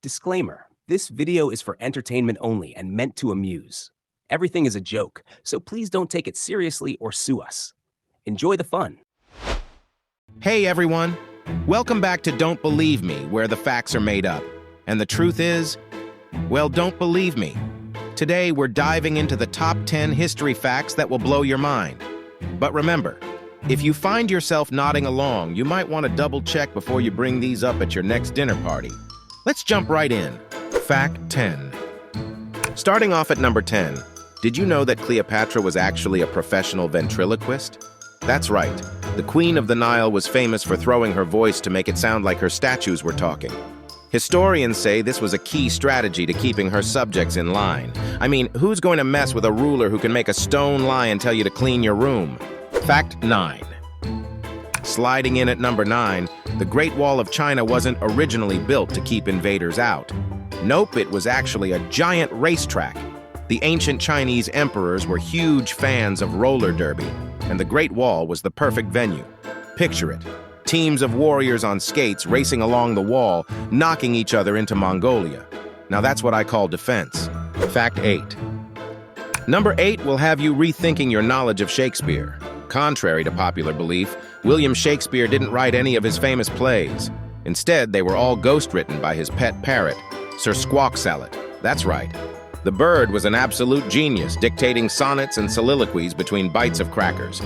Disclaimer: this video is for entertainment only and meant to amuse. Everything is a joke, so please don't take it seriously or sue us. Enjoy the fun. Hey everyone! Welcome back to Don't Believe Me, where the facts are made up. And the truth is, well, don't believe me. Today we're diving into the top 10 history facts that will blow your mind. But remember, if you find yourself nodding along, you might want to double-check before you bring these up at your next dinner party. Let's jump right in. Fact 10. Starting off at number 10, did you know that Cleopatra was actually a professional ventriloquist? That's right. The Queen of the Nile was famous for throwing her voice to make it sound like her statues were talking. Historians say this was a key strategy to keeping her subjects in line. I mean, who's going to mess with a ruler who can make a stone lion tell you to clean your room? Fact 9. Sliding in at number 9, the Great Wall of China wasn't originally built to keep invaders out. Nope, it was actually a giant racetrack. The ancient Chinese emperors were huge fans of roller derby, and the Great Wall was the perfect venue. Picture it. Teams of warriors on skates racing along the wall, knocking each other into Mongolia. Now that's what I call defense. Fact 8. Number 8 will have you rethinking your knowledge of Shakespeare. Contrary to popular belief, William Shakespeare didn't write any of his famous plays. Instead, they were all ghostwritten by his pet parrot, Sir Squawk Sallet. That's right. The bird was an absolute genius, dictating sonnets and soliloquies between bites of crackers.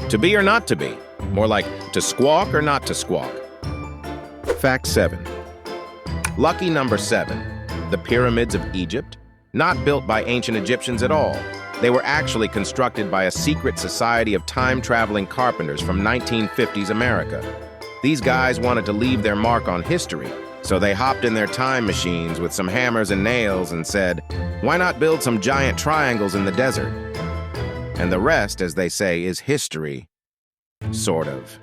To be or not to be? More like to squawk or not to squawk. Fact 7. Lucky number 7. The pyramids of Egypt? Not built by ancient Egyptians at all. They were actually constructed by a secret society of time-traveling carpenters from 1950s America. These guys wanted to leave their mark on history, so they hopped in their time machines with some hammers and nails and said, why not build some giant triangles in the desert? And the rest, as they say, is history. Sort of.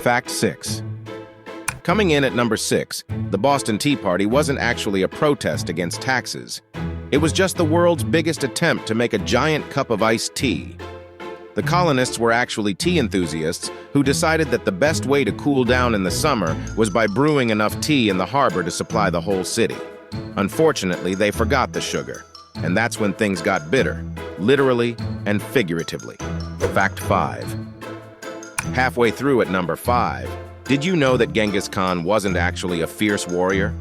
Fact 6. Coming in at number 6, the Boston Tea Party wasn't actually a protest against taxes. It was just the world's biggest attempt to make a giant cup of iced tea. The colonists were actually tea enthusiasts who decided that the best way to cool down in the summer was by brewing enough tea in the harbor to supply the whole city. Unfortunately, they forgot the sugar, and that's when things got bitter, literally and figuratively. Fact 5. Halfway through at number 5, did you know that Genghis Khan wasn't actually a fierce warrior?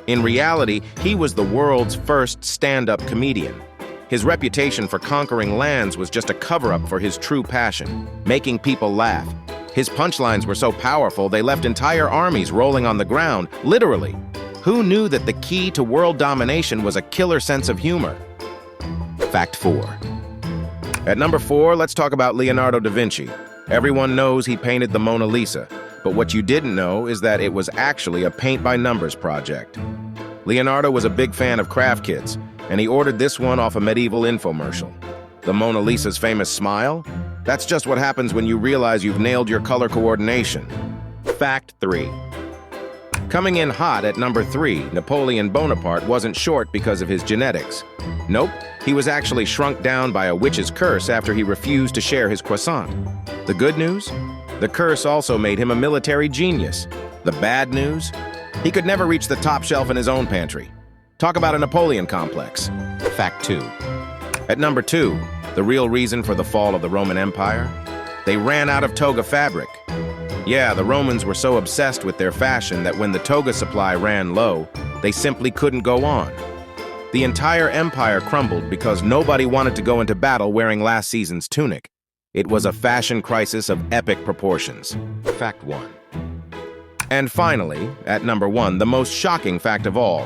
In reality, he was the world's first stand-up comedian. His reputation for conquering lands was just a cover-up for his true passion, making people laugh. His punchlines were so powerful they left entire armies rolling on the ground, literally. Who knew that the key to world domination was a killer sense of humor? Fact 4. At number 4, let's talk about Leonardo da Vinci. Everyone knows he painted the Mona Lisa, but what you didn't know is that it was actually a paint-by-numbers project. Leonardo was a big fan of craft kits, and he ordered this one off a medieval infomercial. The Mona Lisa's famous smile? That's just what happens when you realize you've nailed your color coordination. Fact 3. Coming in hot at number 3, Napoleon Bonaparte wasn't short because of his genetics. Nope, he was actually shrunk down by a witch's curse after he refused to share his croissant. The good news? The curse also made him a military genius. The bad news? He could never reach the top shelf in his own pantry. Talk about a Napoleon complex. Fact 2. At number 2, the real reason for the fall of the Roman Empire? They ran out of toga fabric. Yeah, the Romans were so obsessed with their fashion that when the toga supply ran low, they simply couldn't go on. The entire empire crumbled because nobody wanted to go into battle wearing last season's tunic. It was a fashion crisis of epic proportions. Fact 1. And finally, at number 1, the most shocking fact of all.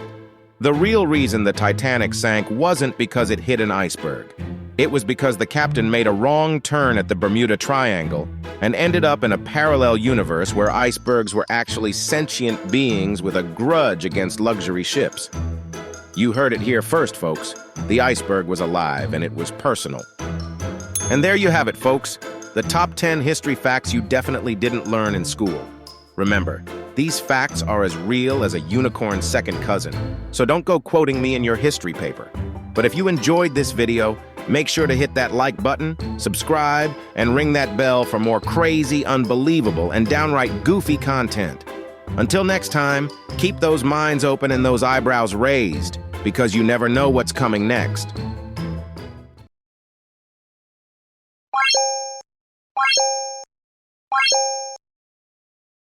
The real reason the Titanic sank wasn't because it hit an iceberg. It was because the captain made a wrong turn at the Bermuda Triangle and ended up in a parallel universe where icebergs were actually sentient beings with a grudge against luxury ships. You heard it here first, folks. The iceberg was alive and it was personal. And there you have it, folks. The top 10 history facts you definitely didn't learn in school. Remember, these facts are as real as a unicorn's second cousin, so don't go quoting me in your history paper. But if you enjoyed this video, make sure to hit that like button, subscribe, and ring that bell for more crazy, unbelievable, and downright goofy content. Until next time, keep those minds open and those eyebrows raised, because you never know what's coming next.